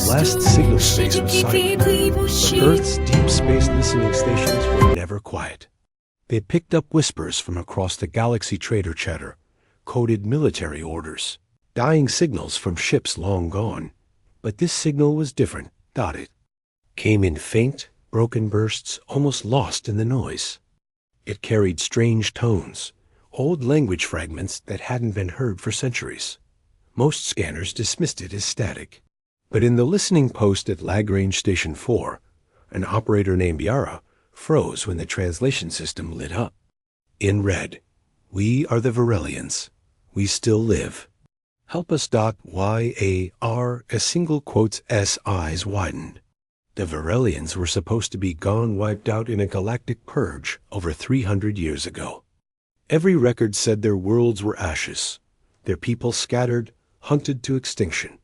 last signal space was silent, but Earth's deep space listening stations were never quiet. They picked up whispers from across the galaxy, trader chatter, coded military orders, dying signals from ships long gone. But this signal was different, dotted. Came in faint, broken bursts, almost lost in the noise. It carried strange tones, old language fragments that hadn't been heard for centuries. Most scanners dismissed it as static. But in the listening post at Lagrange Station 4, an operator named Yara froze when the translation system lit up. In red, "We are the Varelians. We still live. Help us. YAR, a single quotes S eyes widened. The Varelians were supposed to be gone, wiped out in a galactic purge over 300 years ago. Every record said their worlds were ashes, their people scattered, hunted to extinction."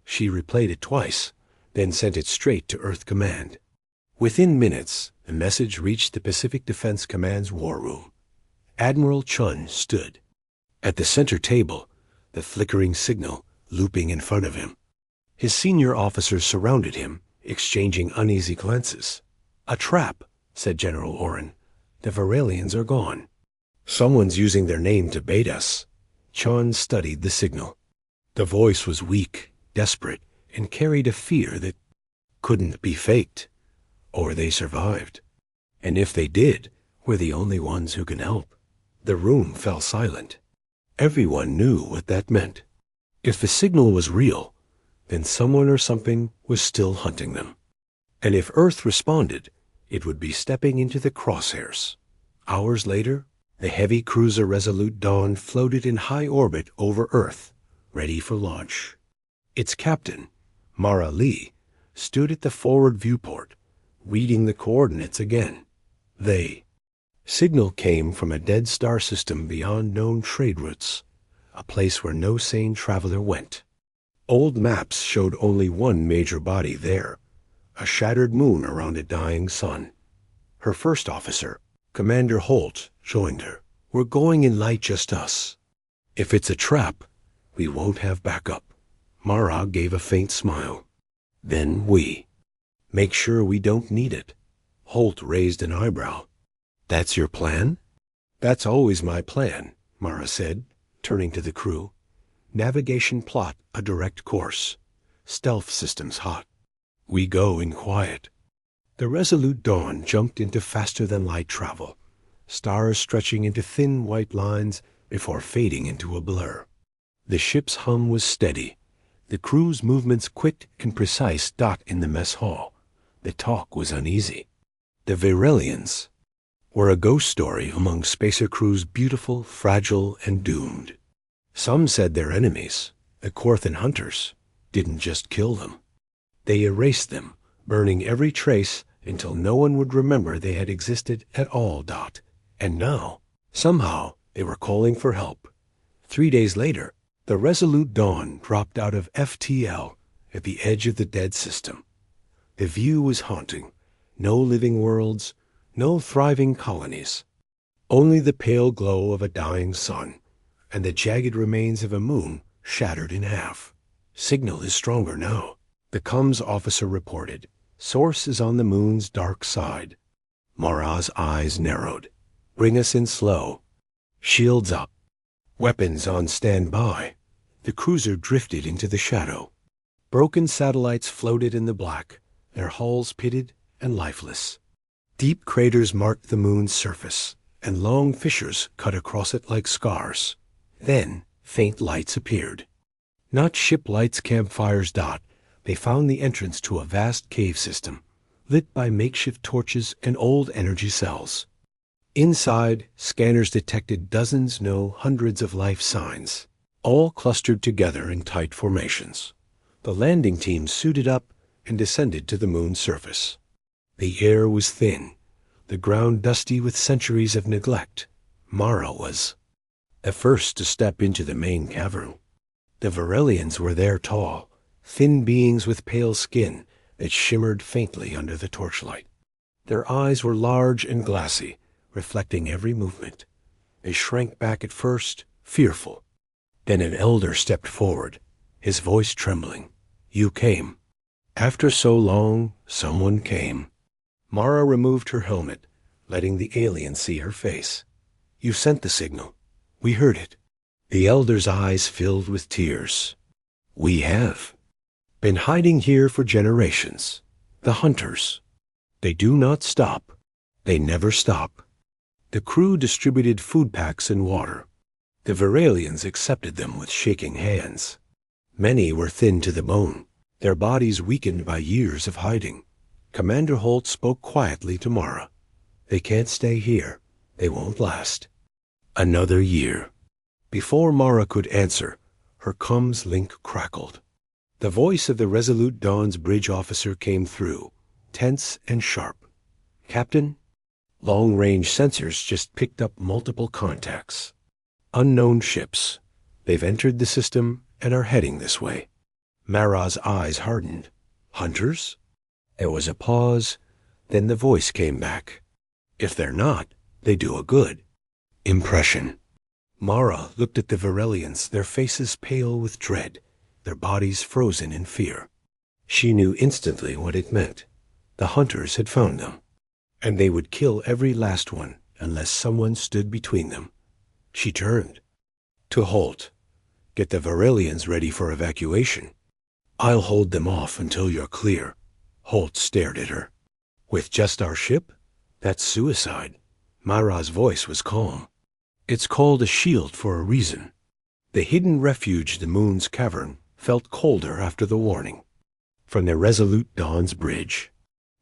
She replayed it twice, then sent it straight to Earth Command. Within minutes, the message reached the Pacific Defense Command's war room. Admiral Chun stood. At the center table, the flickering signal looping in front of him. His senior officers surrounded him, exchanging uneasy glances. "A trap," said General Oren. "The Varelians are gone. Someone's using their name to bait us." Chun studied the signal. The voice was weak, desperate, and carried a fear that couldn't be faked. Or they survived. And if they did, we're the only ones who can help. The room fell silent. Everyone knew what that meant. If the signal was real, then someone or something was still hunting them. And if Earth responded, it would be stepping into the crosshairs. Hours later, the heavy cruiser Resolute Dawn floated in high orbit over Earth, ready for launch. Its captain, Mara Lee, stood at the forward viewport, reading the coordinates again. Signal came from a dead star system beyond known trade routes, a place where no sane traveler went. Old maps showed only one major body there, a shattered moon around a dying sun. Her first officer, Commander Holt, joined her. "We're going in light, just us. If it's a trap, we won't have backup." Mara gave a faint smile. "Then we. Make sure we don't need it." Holt raised an eyebrow. "That's your plan?" "That's always my plan," Mara said, turning to the crew. "Navigation plot a direct course. Stealth systems hot. We go in quiet." The Resolute Dawn jumped into faster-than-light travel, stars stretching into thin white lines before fading into a blur. The ship's hum was steady, the crew's movements quick and precise. In the mess hall, the talk was uneasy. The Varelians were a ghost story among spacer crews, beautiful, fragile, and doomed. Some said their enemies, the Korthan hunters, didn't just kill them. They erased them, burning every trace until no one would remember they had existed at all. And now, somehow, they were calling for help. 3 days later, the Resolute Dawn dropped out of FTL at the edge of the dead system. The view was haunting. No living worlds, no thriving colonies. Only the pale glow of a dying sun and the jagged remains of a moon shattered in half. "Signal is stronger now," the comms officer reported. "Source is on the moon's dark side." Mara's eyes narrowed. "Bring us in slow. Shields up. Weapons on standby." The cruiser drifted into the shadow. Broken satellites floated in the black, their hulls pitted and lifeless. Deep craters marked the moon's surface, and long fissures cut across it like scars. Then faint lights appeared. Not ship lights, campfires. They found the entrance to a vast cave system, lit by makeshift torches and old energy cells. Inside, scanners detected dozens, no, hundreds of life signs, all clustered together in tight formations. The landing team suited up and descended to the moon's surface. The air was thin, the ground dusty with centuries of neglect. Mara was the first to step into the main cavern. The Varelians were there, tall, thin beings with pale skin that shimmered faintly under the torchlight. Their eyes were large and glassy, reflecting every movement. They shrank back at first, fearful. Then an elder stepped forward, his voice trembling. "You came. After so long, someone came. Mara removed her helmet, letting the alien see her face. You sent the signal. We heard it. The elder's eyes filled with tears. We have been hiding here for generations. The hunters. They do not stop. They never stop. The crew distributed food packs and water. The Viralians accepted them with shaking hands. Many were thin to the bone, their bodies weakened by years of hiding. Commander Holt spoke quietly to Mara. They can't stay here. They won't last. Another year. Before Mara could answer, her comms link crackled. The voice of the Resolute Dawn's bridge officer came through, tense and sharp. Captain, long-range sensors just picked up multiple contacts. Unknown ships. They've entered the system and are heading this way. Mara's eyes hardened. Hunters? There was a pause, then the voice came back. If they're not, they do a good impression. Mara looked at the Virelians, their faces pale with dread, their bodies frozen in fear. She knew instantly what it meant. The hunters had found them, and they would kill every last one unless someone stood between them. She turned to Holt. Get the Virelians ready for evacuation. I'll hold them off until you're clear. Holt stared at her. With just our ship? That's suicide. Mara's voice was calm. It's called a shield for a reason. The hidden refuge, the moon's cavern, felt colder after the warning. From the Resolute Dawn's bridge,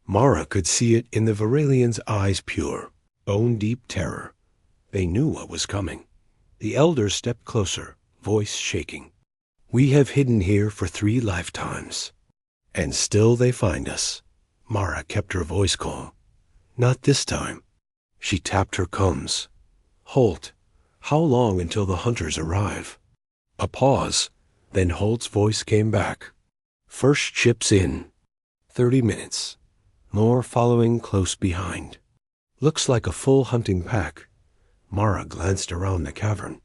Mara could see it in the Virelians' eyes, pure, bone-deep terror. They knew what was coming. The elder stepped closer, voice shaking. We have hidden here for 3 lifetimes, and still they find us. Mara kept her voice calm. Not this time. She tapped her comms. Holt, how long until the hunters arrive? A pause, then Holt's voice came back. First ship's in. 30 minutes. More following close behind. Looks like a full hunting pack. Mara glanced around the cavern.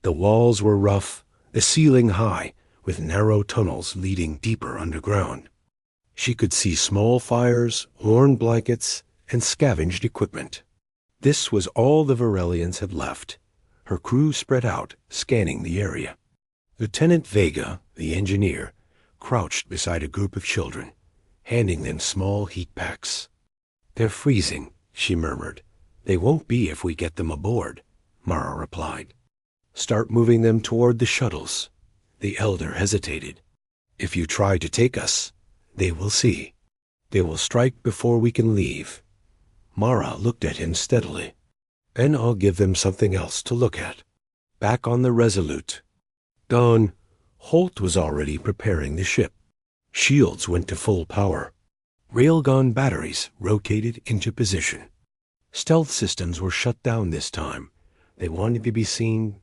The walls were rough, the ceiling high, with narrow tunnels leading deeper underground. She could see small fires, worn blankets, and scavenged equipment. This was all the Virelians had left. Her crew spread out, scanning the area. Lieutenant Vega, the engineer, crouched beside a group of children, handing them small heat packs. They're freezing, she murmured. They won't be if we get them aboard, Mara replied. Start moving them toward the shuttles. The elder hesitated. If you try to take us, they will see. They will strike before we can leave. Mara looked at him steadily. Then I'll give them something else to look at. Back on the Resolute Dawn, Holt was already preparing the ship. Shields went to full power. Railgun batteries rotated into position. Stealth systems were shut down this time. They wanted to be seen.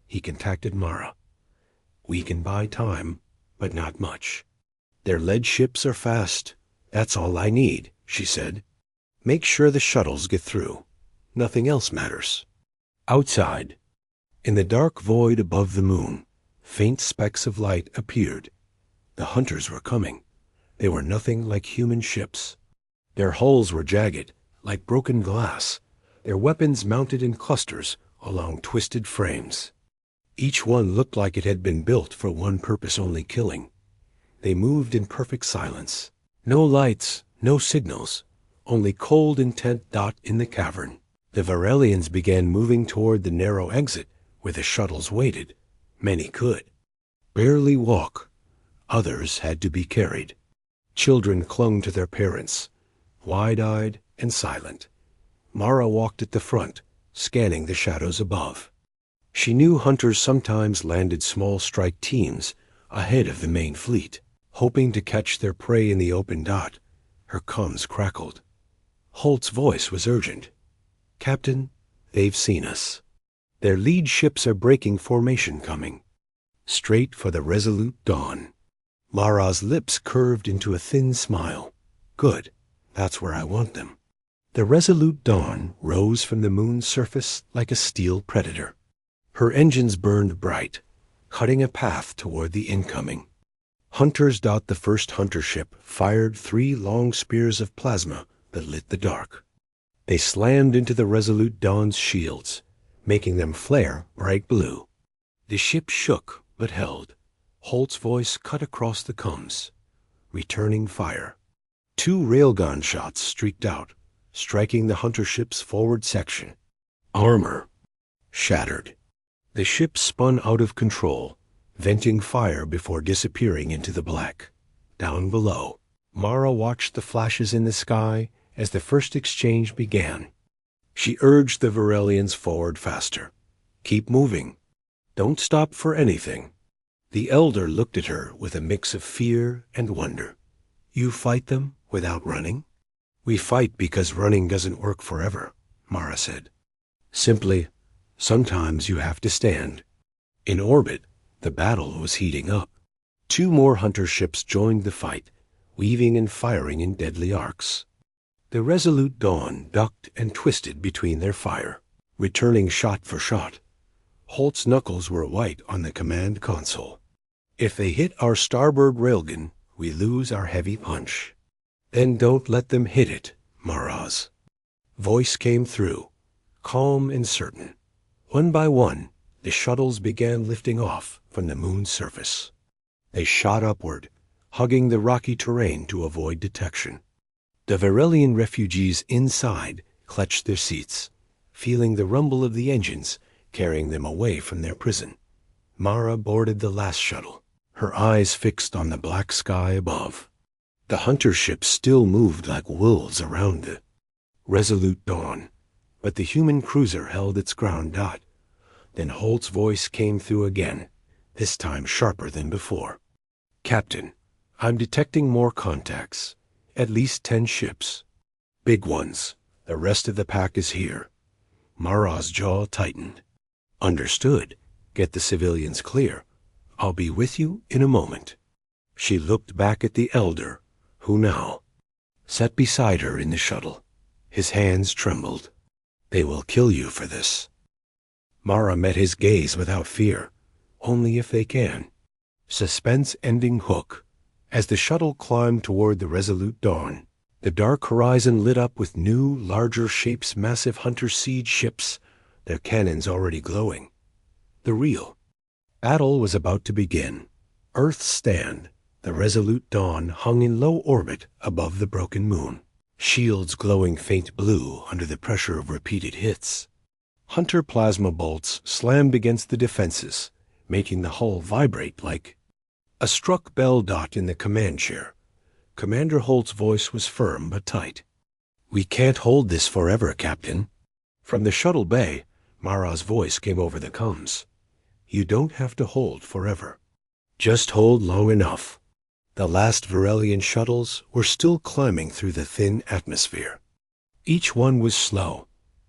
He contacted Mara. We can buy time, but not much. Their lead ships are fast. That's all I need, she said. Make sure the shuttles get through. Nothing else matters. Outside, in the dark void above the moon, faint specks of light appeared. The hunters were coming. They were nothing like human ships. Their hulls were jagged, like broken glass, their weapons mounted in clusters along twisted frames. Each one looked like it had been built for one purpose only, killing. They moved in perfect silence. No lights, no signals, only cold intent. In the cavern, the Virelians began moving toward the narrow exit where the shuttles waited. Many could barely walk. Others had to be carried. Children clung to their parents, wide-eyed and silent. Mara walked at the front, scanning the shadows above. She knew hunters sometimes landed small strike teams ahead of the main fleet, hoping to catch their prey in the open. Her comms crackled. Holt's voice was urgent. Captain, they've seen us. Their lead ships are breaking formation, coming straight for the Resolute Dawn. Mara's lips curved into a thin smile. Good, that's where I want them. The Resolute Dawn rose from the moon's surface like a steel predator. Her engines burned bright, cutting a path toward the incoming Hunters. The first hunter ship fired 3 long spears of plasma that lit the dark. They slammed into the Resolute Dawn's shields, making them flare bright blue. The ship shook but held. Holt's voice cut across the comms. Returning fire. 2 railgun shots streaked out, striking the hunter ship's forward section. Armor shattered. The ship spun out of control, venting fire before disappearing into the black. Down below, Mara watched the flashes in the sky as the first exchange began. She urged the Varelians forward faster. Keep moving. Don't stop for anything. The elder looked at her with a mix of fear and wonder. You fight them without running? We fight because running doesn't work forever, Mara said. Simply, sometimes you have to stand. In orbit, the battle was heating up. 2 more hunter ships joined the fight, weaving and firing in deadly arcs. The Resolute Dawn ducked and twisted between their fire, returning shot for shot. Holt's knuckles were white on the command console. If they hit our starboard railgun, we lose our heavy punch. Then don't let them hit it, Mara's voice came through, calm and certain. One by one, the shuttles began lifting off from the moon's surface. They shot upward, hugging the rocky terrain to avoid detection. The Varelian refugees inside clutched their seats, feeling the rumble of the engines carrying them away from their prison. Mara boarded the last shuttle, her eyes fixed on the black sky above. The hunter ships still moved like wolves around the Resolute Dawn, but the human cruiser held its ground. Then Holt's voice came through again, this time sharper than before. Captain, I'm detecting more contacts. At least 10 ships. Big ones. The rest of the pack is here. Mara's jaw tightened. Understood. Get the civilians clear. I'll be with you in a moment. She looked back at the elder, who now sat beside her in the shuttle. His hands trembled. They will kill you for this. Mara met his gaze without fear. Only if they can. Suspense ending hook. As the shuttle climbed toward the Resolute Dawn, the dark horizon lit up with new, larger shapes, massive hunter siege ships, their cannons already glowing. The real battle was about to begin. Earth's stand, the Resolute Dawn hung in low orbit above the broken moon, shields glowing faint blue under the pressure of repeated hits. Hunter plasma bolts slammed against the defenses, making the hull vibrate like a struck bell. In the command chair, Commander Holt's voice was firm but tight. We can't hold this forever, Captain. From the shuttle bay, Mara's voice came over the comms. You don't have to hold forever. Just hold long enough. The last Varelian shuttles were still climbing through the thin atmosphere. Each one was slow,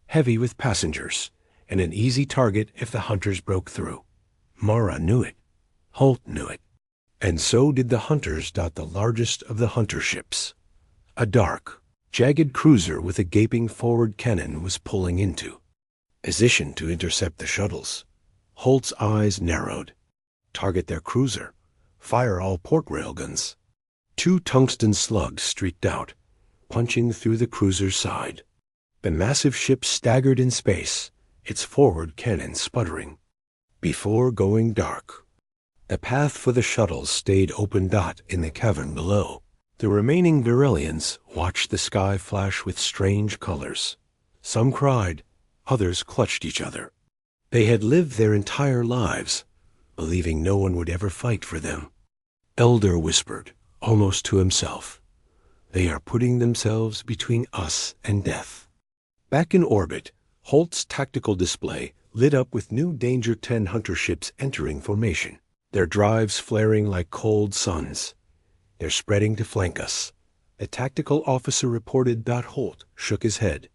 heavy with passengers, and an easy target if the hunters broke through. Mara knew it. Holt knew it. And so did the hunters. The largest of the hunter ships. A dark, jagged cruiser with a gaping forward cannon was pulling into position to intercept the shuttles. Holt's eyes narrowed. Target their cruiser. Fire all port railguns. 2 tungsten slugs streaked out, punching through the cruiser's side. The massive ship staggered in space, its forward cannon sputtering. Before going dark, the path for the shuttles stayed open. In the cavern below, the remaining Varelians watched the sky flash with strange colors. Some cried, others clutched each other. They had lived their entire lives, believing no one would ever fight for them. Elder whispered, almost to himself, they are putting themselves between us and death. Back in orbit, Holt's tactical display lit up with new Danger 10 hunter ships entering formation, their drives flaring like cold suns. They're spreading to flank us. The tactical officer reported. Holt shook his head.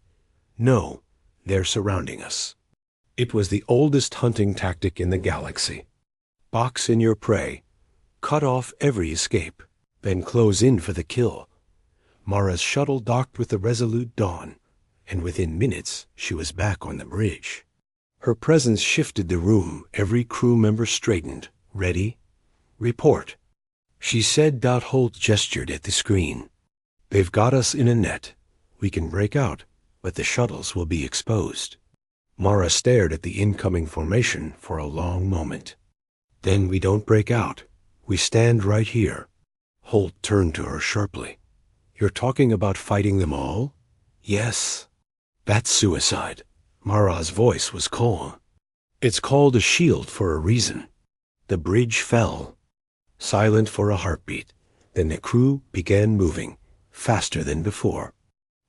No, they're surrounding us. It was the oldest hunting tactic in the galaxy. Box in your prey. Cut off every escape, then close in for the kill. Mara's shuttle docked with the Resolute Dawn, and within minutes she was back on the bridge. Her presence shifted the room. Every crew member straightened. Ready? Report. she said. Holt gestured at the screen. They've got us in a net. We can break out, but the shuttles will be exposed. Mara stared at the incoming formation for a long moment. Then we don't break out. We stand right here. Holt turned to her sharply. You're talking about fighting them all? Yes. That's suicide. Mara's voice was calm. It's called a shield for a reason. The bridge fell. Silent for a heartbeat. Then the crew began moving, faster than before.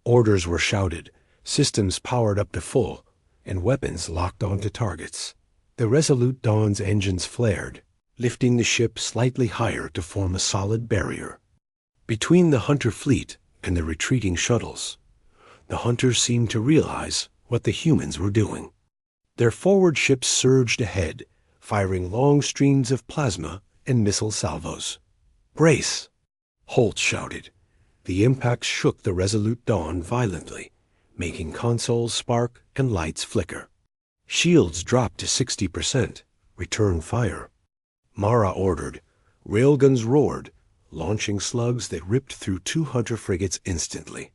Orders were shouted, systems powered up to full, and weapons locked onto targets. The Resolute Dawn's engines flared, lifting the ship slightly higher to form a solid barrier. Between the Hunter fleet and the retreating shuttles, the Hunters seemed to realize what the humans were doing. Their forward ships surged ahead, firing long streams of plasma and missile salvos. Brace! Holt shouted. The impacts shook the Resolute Dawn violently, making consoles spark and lights flicker. Shields dropped to 60%. Return fire. Mara ordered. Railguns roared, launching slugs that ripped through 2 Hunter frigates instantly.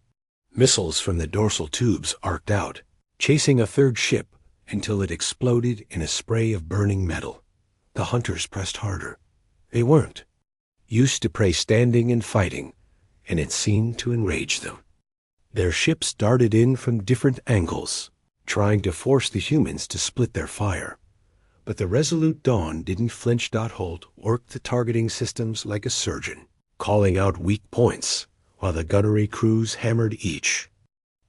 Missiles from the dorsal tubes arced out, chasing a third ship until it exploded in a spray of burning metal. The Hunters pressed harder. They weren't used to prey standing and fighting, and it seemed to enrage them. Their ships darted in from different angles, trying to force the humans to split their fire. But the Resolute Dawn didn't flinch. Holt worked the targeting systems like a surgeon, calling out weak points, while the gunnery crews hammered each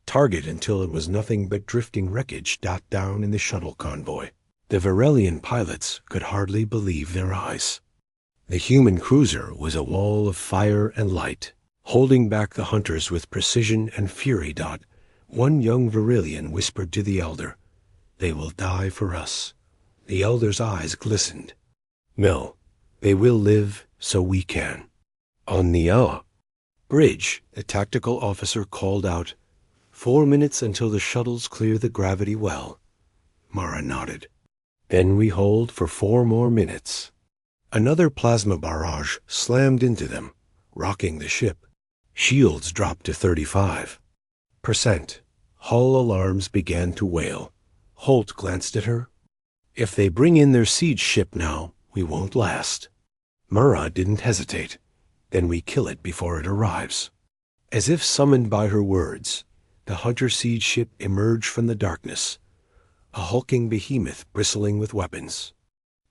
target until it was nothing but drifting wreckage. Down in the shuttle convoy, the Varelian pilots could hardly believe their eyes. The human cruiser was a wall of fire and light, holding back the Hunters with precision and fury. One young Varelian whispered to the elder, "They will die for us." The elder's eyes glistened. "No, they will live so we can." On the bridge, the tactical officer called out, 4 minutes until the shuttles clear the gravity well." Mara nodded. "Then we hold for 4 more minutes." Another plasma barrage slammed into them, rocking the ship. Shields dropped to 35%. Hull alarms began to wail. Holt glanced at her. "If they bring in their siege ship now, we won't last." Mara didn't hesitate. "Then we kill it before it arrives." As if summoned by her words, the Hunter siege ship emerged from the darkness, a hulking behemoth bristling with weapons.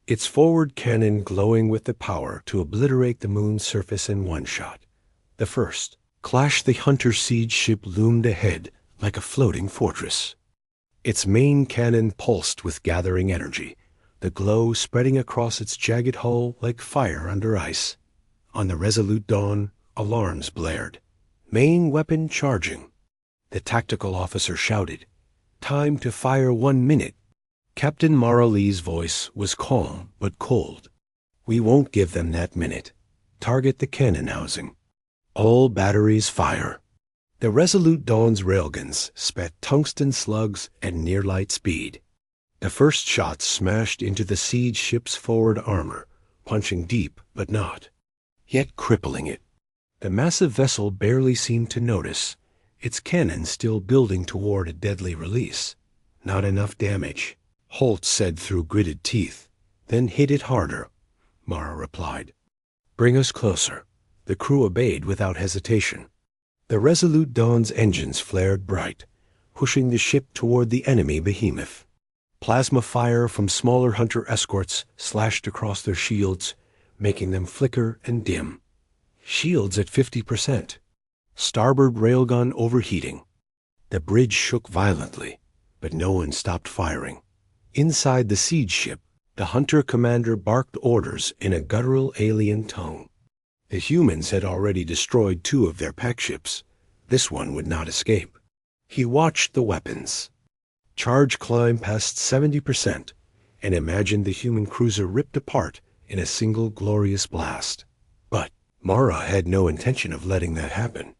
Its forward cannon glowing with the power to obliterate the moon's surface in one shot. The first clash, the Hunter siege ship loomed ahead like a floating fortress. Its main cannon pulsed with gathering energy, the glow spreading across its jagged hull like fire under ice. On the Resolute Dawn, alarms blared. "Main weapon charging." The tactical officer shouted, "Time to fire 1 minute." Captain Mara Lee's voice was calm but cold. "We won't give them that minute. Target the cannon housing. All batteries fire." The Resolute Dawn's railguns spat tungsten slugs at near light speed. The first shots smashed into the siege ship's forward armor, punching deep but not yet crippling it. The massive vessel barely seemed to notice, its cannon still building toward a deadly release. "Not enough damage," Holt said through gritted teeth. "Then hit it harder," Mara replied. "Bring us closer." The crew obeyed without hesitation. The Resolute Dawn's engines flared bright, pushing the ship toward the enemy behemoth. Plasma fire from smaller Hunter escorts slashed across their shields, making them flicker and dim. Shields at 50%. Starboard railgun overheating. The bridge shook violently, but no one stopped firing. Inside the siege ship, the Hunter commander barked orders in a guttural alien tongue. The humans had already destroyed 2 of their pack ships. This one would not escape. He watched the weapons. Charge climb past 70%, and imagined the human cruiser ripped apart in a single glorious blast. But Mara had no intention of letting that happen.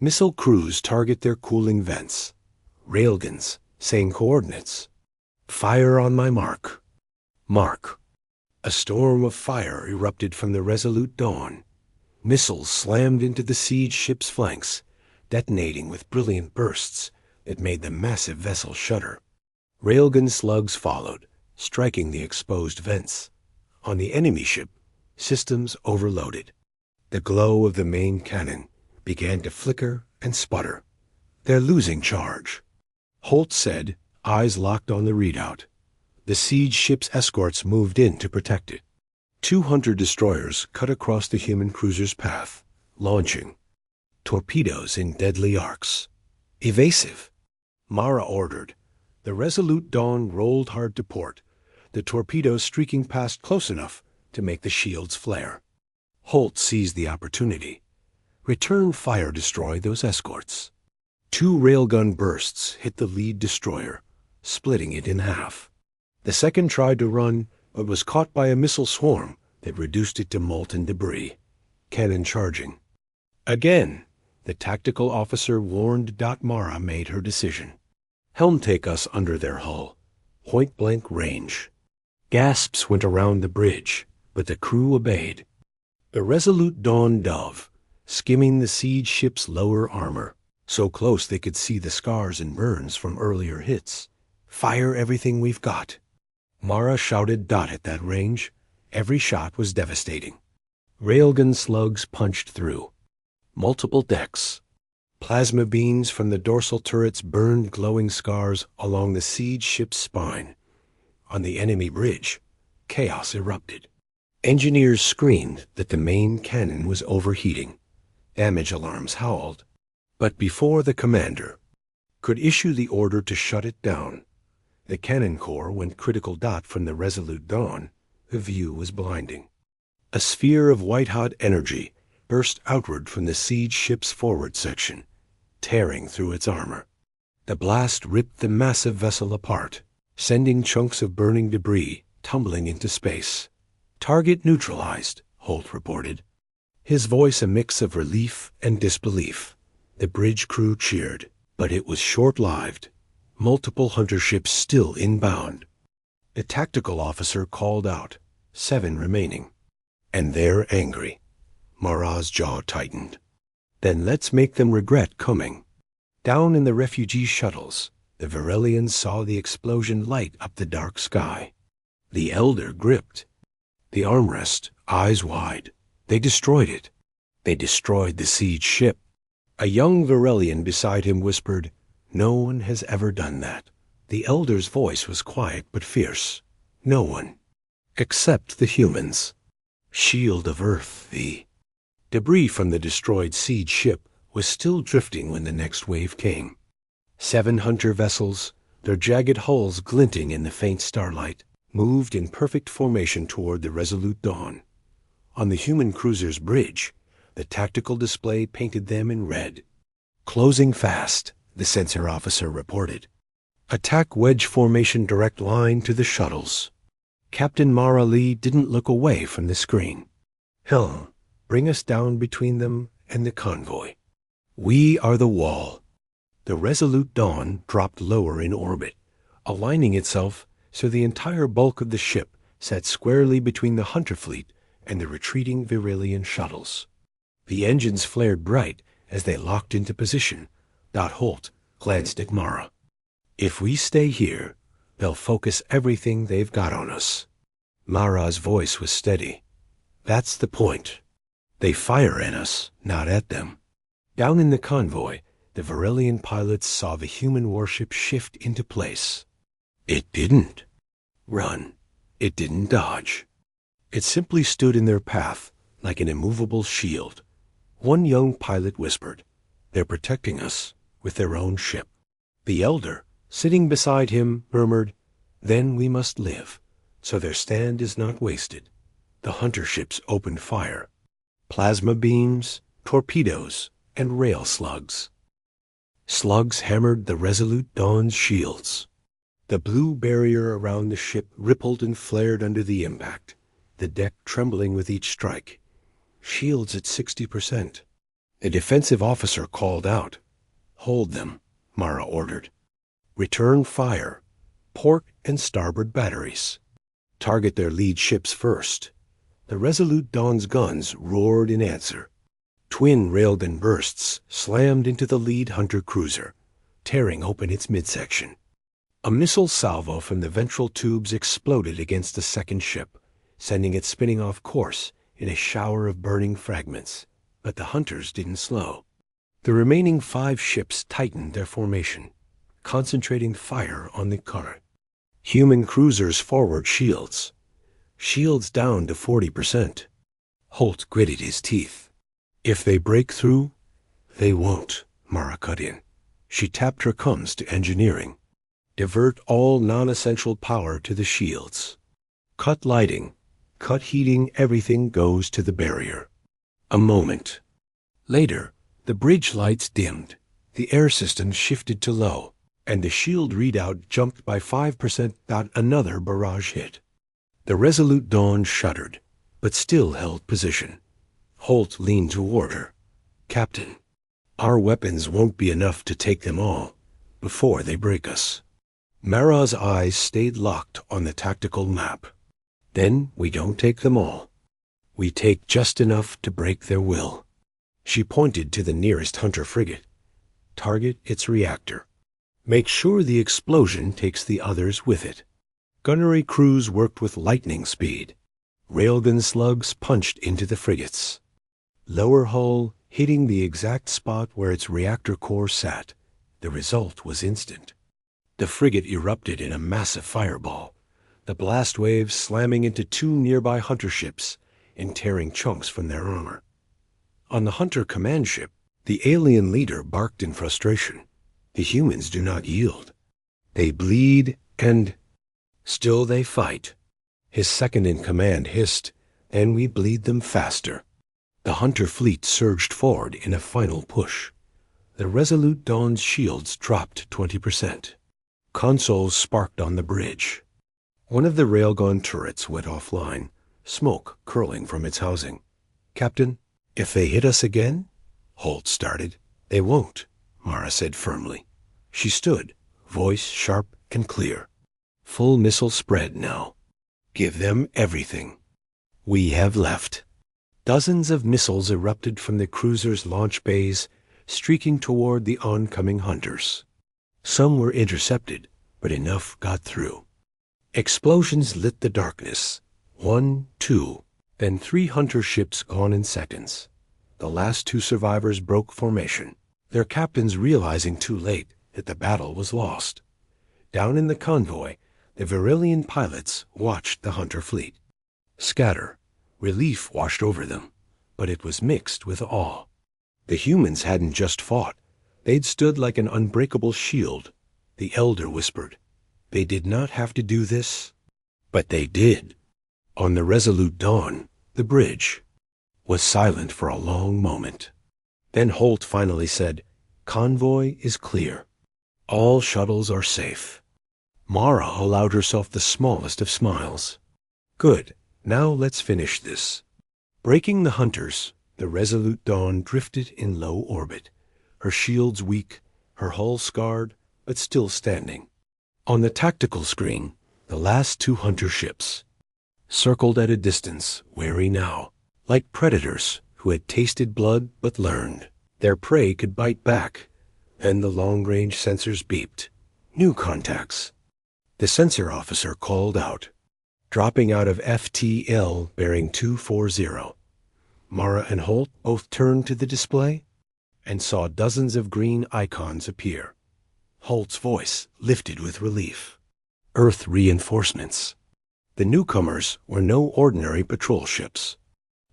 Missile crews target their cooling vents. Railguns saying coordinates. "Fire on my mark." Mark. A storm of fire erupted from the Resolute Dawn. Missiles slammed into the siege ship's flanks, detonating with brilliant bursts that made the massive vessel shudder. Railgun slugs followed, striking the exposed vents. On the enemy ship, systems overloaded. The glow of the main cannon began to flicker and sputter. "They're losing charge," Holt said, eyes locked on the readout. The siege ship's escorts moved in to protect it. 2 hunter destroyers cut across the human cruiser's path, launching torpedoes in deadly arcs. "Evasive," Mara ordered. The Resolute Dawn rolled hard to port, the torpedoes streaking past close enough to make the shields flare. Holt seized the opportunity. "Return fire destroy those escorts." 2 railgun bursts hit the lead destroyer, splitting it in half. The second tried to run, but was caught by a missile swarm that reduced it to molten debris. Cannon charging. Again, the tactical officer warned. Mara made her decision. "Helm take us under their hull. Point-blank range." Gasps went around the bridge, but the crew obeyed. The Resolute Dawn dove, skimming the siege ship's lower armor, so close they could see the scars and burns from earlier hits. "Fire everything we've got." Mara shouted. At that range, every shot was devastating. Railgun slugs punched through. Multiple decks. Plasma beams from the dorsal turrets burned glowing scars along the siege ship's spine. On the enemy bridge, chaos erupted. Engineers screamed that the main cannon was overheating. Damage alarms howled. But before the commander could issue the order to shut it down, the cannon core went critical. From the Resolute Dawn, the view was blinding. A sphere of white-hot energy burst outward from the siege ship's forward section, tearing through its armor. The blast ripped the massive vessel apart, sending chunks of burning debris tumbling into space. "Target neutralized," Holt reported, his voice a mix of relief and disbelief. The bridge crew cheered, but it was short-lived. Multiple hunter ships still inbound. The tactical officer called out, 7 remaining. "And they're angry." Mara's jaw tightened. "Then let's make them regret coming." Down in the refugee shuttles, the Varelians saw the explosion light up the dark sky. The Elder gripped the armrest, eyes wide. They destroyed it. They destroyed the siege ship. A young Varelian beside him whispered, "No one has ever done that." The Elder's voice was quiet but fierce. "No one. Except the humans. Shield of Earth, the..." Debris from the destroyed siege ship was still drifting when the next wave came. 7 hunter vessels, their jagged hulls glinting in the faint starlight, moved in perfect formation toward the Resolute Dawn. On the human cruiser's bridge, the tactical display painted them in red. "Closing fast," the sensor officer reported. "Attack wedge formation direct line to the shuttles." Captain Mara Lee didn't look away from the screen. "Helm, bring us down between them and the convoy. We are the wall." The Resolute Dawn dropped lower in orbit, aligning itself so the entire bulk of the ship sat squarely between the hunter fleet and the retreating Varelian shuttles. The engines flared bright as they locked into position. Holt glanced at Mara. "If we stay here, they'll focus everything they've got on us." Mara's voice was steady. "That's the point. They fire at us, not at them." Down in the convoy, the Varelian pilots saw the human warship shift into place. It didn't run. It didn't dodge. It simply stood in their path like an immovable shield. One young pilot whispered, "They're protecting us with their own ship." The Elder, sitting beside him, murmured, "Then we must live, so their stand is not wasted." The hunter ships opened fire. Plasma beams, torpedoes, and rail slugs. Slugs hammered the Resolute Dawn's shields. The blue barrier around the ship rippled and flared under the impact, the deck trembling with each strike. Shields at 60%. A defensive officer called out. "Hold them," Mara ordered. "Return fire. Port and starboard batteries." Target their lead ships first. The Resolute Dawn's guns roared in answer. Twin railgun bursts slammed into the lead hunter cruiser, tearing open its midsection. A missile salvo from the ventral tubes exploded against the second ship, sending it spinning off course in a shower of burning fragments. But the hunters didn't slow. The remaining 5 ships tightened their formation, concentrating fire on the current. Human cruisers forward shields. Shields down to 40%. Holt gritted his teeth. If they break through, they won't, Mara cut in. She tapped her comms to engineering. Divert all non-essential power to the shields. Cut lighting. Cut heating. Everything goes to the barrier. A moment. Later, the bridge lights dimmed. The air system shifted to low, and the shield readout jumped by 5%. Another barrage hit. The Resolute Dawn shuddered, but still held position. Holt leaned toward her. Captain, our weapons won't be enough to take them all before they break us. Mara's eyes stayed locked on the tactical map. Then we don't take them all. We take just enough to break their will. She pointed to the nearest hunter frigate. Target its reactor. Make sure the explosion takes the others with it. Gunnery crews worked with lightning speed. Railgun slugs punched into the frigates. Lower hull hitting the exact spot where its reactor core sat. The result was instant. The frigate erupted in a massive fireball, the blast waves slamming into 2 nearby hunter ships and tearing chunks from their armor. On the hunter command ship, the alien leader barked in frustration. The humans do not yield. They bleed and still they fight. His second-in-command hissed, and we bleed them faster. The hunter fleet surged forward in a final push. The Resolute Dawn's shields dropped 20%. Consoles sparked on the bridge. One of the railgun turrets went offline, smoke curling from its housing. Captain, if they hit us again? Holt started. They won't, Mara said firmly. She stood, voice sharp and clear. Full missile spread now. Give them everything. We have left. Dozens of missiles erupted from the cruiser's launch bays, streaking toward the oncoming hunters. Some were intercepted, but enough got through. Explosions lit the darkness. 1, 2, then 3 hunter ships gone in seconds. The last 2 survivors broke formation, their captains realizing too late that the battle was lost. Down in the convoy, the Virillian pilots watched the hunter fleet. Scatter. Relief washed over them, but it was mixed with awe. The humans hadn't just fought. They'd stood like an unbreakable shield. The elder whispered. They did not have to do this, but they did. On the Resolute Dawn, the bridge was silent for a long moment. Then Holt finally said, Convoy is clear. All shuttles are safe. Mara allowed herself the smallest of smiles. Good. Now let's finish this. Breaking the hunters, the Resolute Dawn drifted in low orbit, her shields weak, her hull scarred, but still standing. On the tactical screen, the last 2 hunter ships circled at a distance, wary now, like predators who had tasted blood but learned their prey could bite back. Then the long-range sensors beeped. New contacts. The sensor officer called out, dropping out of FTL bearing 240. Mara and Holt both turned to the display and saw dozens of green icons appear. Holt's voice lifted with relief. Earth reinforcements. The newcomers were no ordinary patrol ships.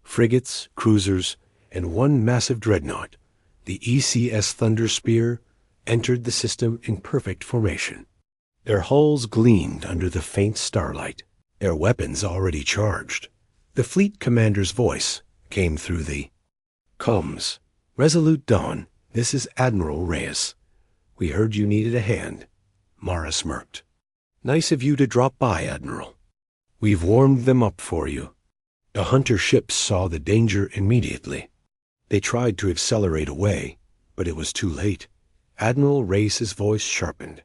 Frigates, cruisers, and 1 massive dreadnought, the ECS Thunder Spear, entered the system in perfect formation. Their hulls gleamed under the faint starlight, their weapons already charged. The fleet commander's voice came through the comms. Resolute Dawn, this is Admiral Reyes. We heard you needed a hand. Mara smirked. Nice of you to drop by, Admiral. We've warmed them up for you. The hunter ships saw the danger immediately. They tried to accelerate away, but it was too late. Admiral Reyes' voice sharpened.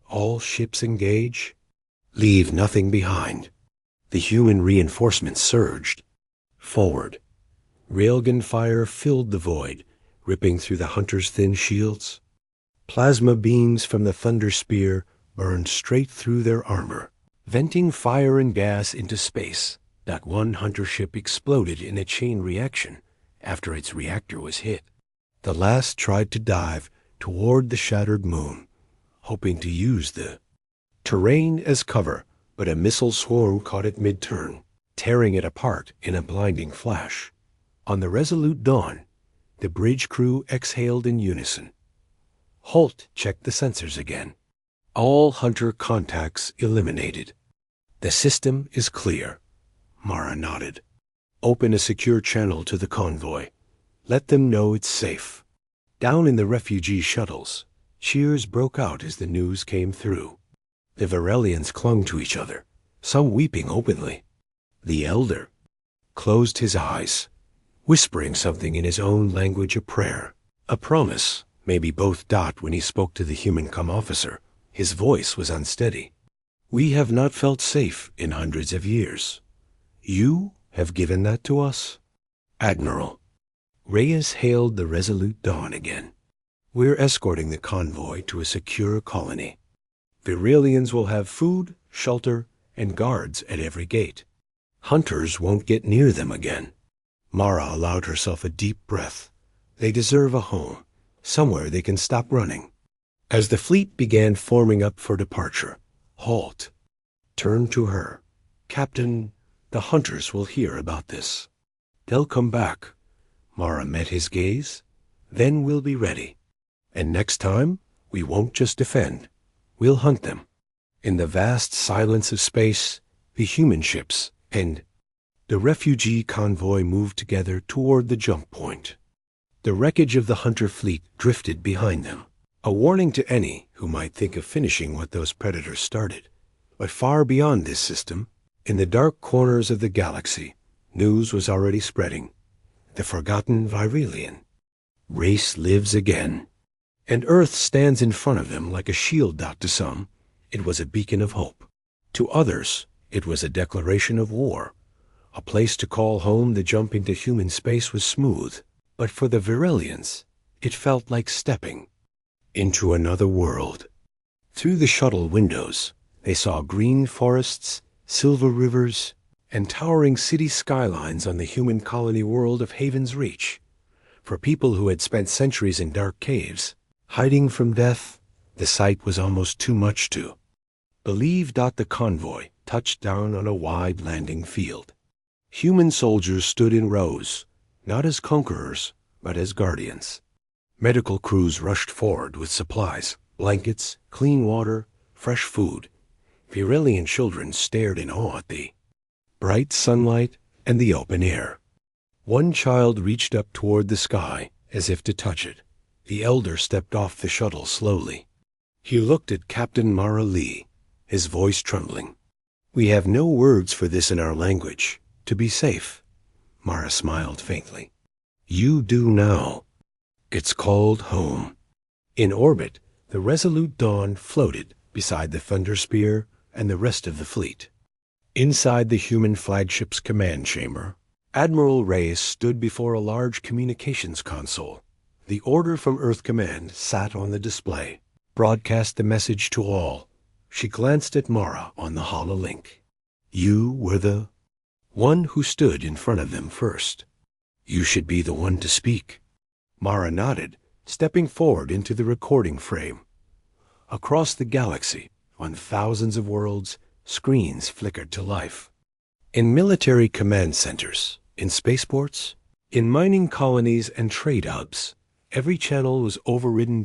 All ships engage. Leave nothing behind. The human reinforcements surged forward. Railgun fire filled the void, ripping through the hunters' thin shields. Plasma beams from the thunder spear burned straight through their armor, venting fire and gas into space. That one hunter ship exploded in a chain reaction after its reactor was hit. The last tried to dive toward the shattered moon, hoping to use the terrain as cover, but a missile swarm caught it mid-turn, tearing it apart in a blinding flash. On the Resolute Dawn, the bridge crew exhaled in unison. Holt checked the sensors again. All hunter contacts eliminated. The system is clear. Mara nodded. Open a secure channel to the convoy. Let them know it's safe. Down in the refugee shuttles, cheers broke out as the news came through. The Virelians clung to each other, some weeping openly. The elder closed his eyes, whispering something in his own language, a prayer, a promise. Maybe both. When he spoke to the human officer, his voice was unsteady. We have not felt safe in hundreds of years. You have given that to us? Admiral. Reyes hailed the Resolute Dawn again. We're escorting the convoy to a secure colony. Virelians will have food, shelter, and guards at every gate. Hunters won't get near them again. Mara allowed herself a deep breath. They deserve a home, somewhere they can stop running. As the fleet began forming up for departure, Holt turned to her. Captain, the hunters will hear about this. They'll come back. Mara met his gaze. Then we'll be ready. And next time, we won't just defend. We'll hunt them. In the vast silence of space, the human ships and the refugee convoy moved together toward the jump point. The wreckage of the hunter fleet drifted behind them, a warning to any who might think of finishing what those predators started. But far beyond this system, in the dark corners of the galaxy, news was already spreading. The forgotten Virelian race lives again, and Earth stands in front of them like a shield. To some, it was a beacon of hope. To others, it was a declaration of war. A place to call home. The jump into human space was smooth, but for the Virelians, it felt like stepping into another world. Through the shuttle windows, they saw green forests, silver rivers, and towering city skylines on the human colony world of Haven's Reach. For people who had spent centuries in dark caves, hiding from death, the sight was almost too much to believe. The convoy touched down on a wide landing field. Human soldiers stood in rows, not as conquerors, but as guardians. Medical crews rushed forward with supplies, blankets, clean water, fresh food. Virelian children stared in awe at the bright sunlight and the open air. One child reached up toward the sky as if to touch it. The elder stepped off the shuttle slowly. He looked at Captain Mara Lee, his voice trembling. We have no words for this in our language. To be safe. Mara smiled faintly. You do now. It's called home. In orbit, the Resolute Dawn floated beside the Thunder Spear and the rest of the fleet. Inside the human flagship's command chamber, Admiral Reyes stood before a large communications console. The order from Earth Command sat on the display, broadcast the message to all. She glanced at Mara on the hololink. You were the one who stood in front of them first. You should be the one to speak. Mara nodded, stepping forward into the recording frame. Across the galaxy, on thousands of worlds, screens flickered to life. In military command centers, in spaceports, in mining colonies and trade hubs, every channel was overridden.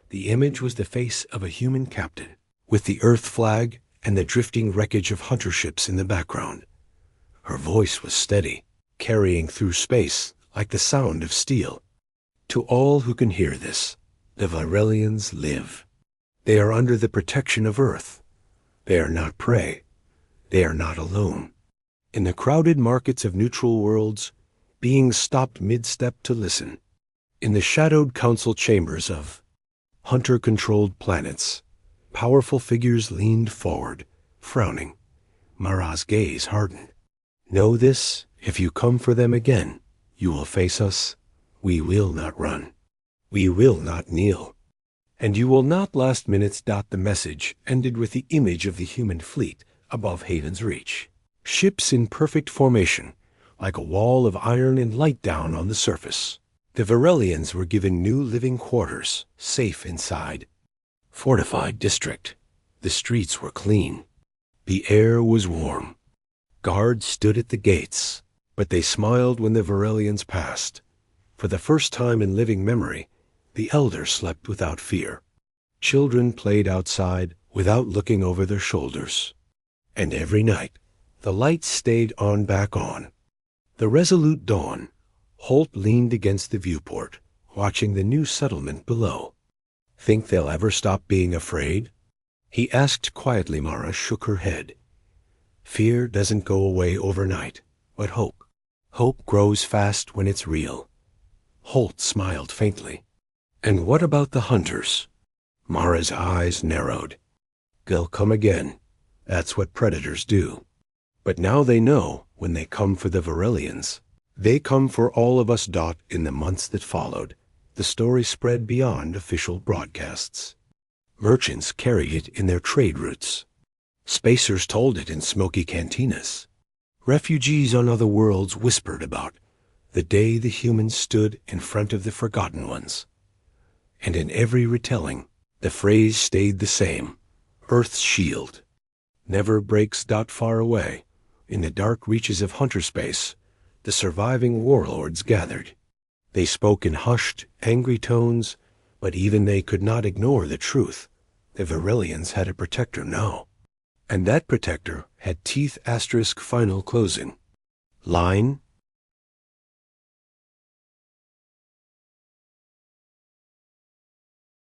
The image was the face of a human captain, with the Earth flag and the drifting wreckage of hunter ships in the background. Her voice was steady, carrying through space like the sound of steel. To all who can hear this, the Virelians live. They are under the protection of Earth. They are not prey. They are not alone. In the crowded markets of neutral worlds, beings stopped mid-step to listen. In the shadowed council chambers of hunter-controlled planets, powerful figures leaned forward, frowning. Mara's gaze hardened. Know this, if you come for them again, you will face us. We will not run. We will not kneel. And you will not last minutes. The message ended with the image of the human fleet above Haven's reach. Ships in perfect formation, like a wall of iron and light down on the surface. The Varelians were given new living quarters, safe inside. Fortified district. The streets were clean. The air was warm. Guards stood at the gates, but they smiled when the Varelians passed. For the first time in living memory, the elders slept without fear. Children played outside without looking over their shoulders. And every night, the lights stayed on back on. The resolute dawn, Holt leaned against the viewport, watching the new settlement below. Think they'll ever stop being afraid? He asked quietly. Mara shook her head. Fear doesn't go away overnight, but hope. Hope grows fast when it's real. Holt smiled faintly. And what about the hunters? Mara's eyes narrowed. They'll come again. That's what predators do. But now they know when they come for the Varelians, they come for all of us. In the months that followed, the story spread beyond official broadcasts. Merchants carried it in their trade routes. Spacers told it in smoky cantinas. Refugees on other worlds whispered about the day the humans stood in front of the Forgotten Ones. And in every retelling, the phrase stayed the same. Earth's shield never breaks. Far away, in the dark reaches of hunter space, the surviving warlords gathered. They spoke in hushed, angry tones, but even they could not ignore the truth. The Varelians had a protector now. And that protector had teeth *final closing. Line,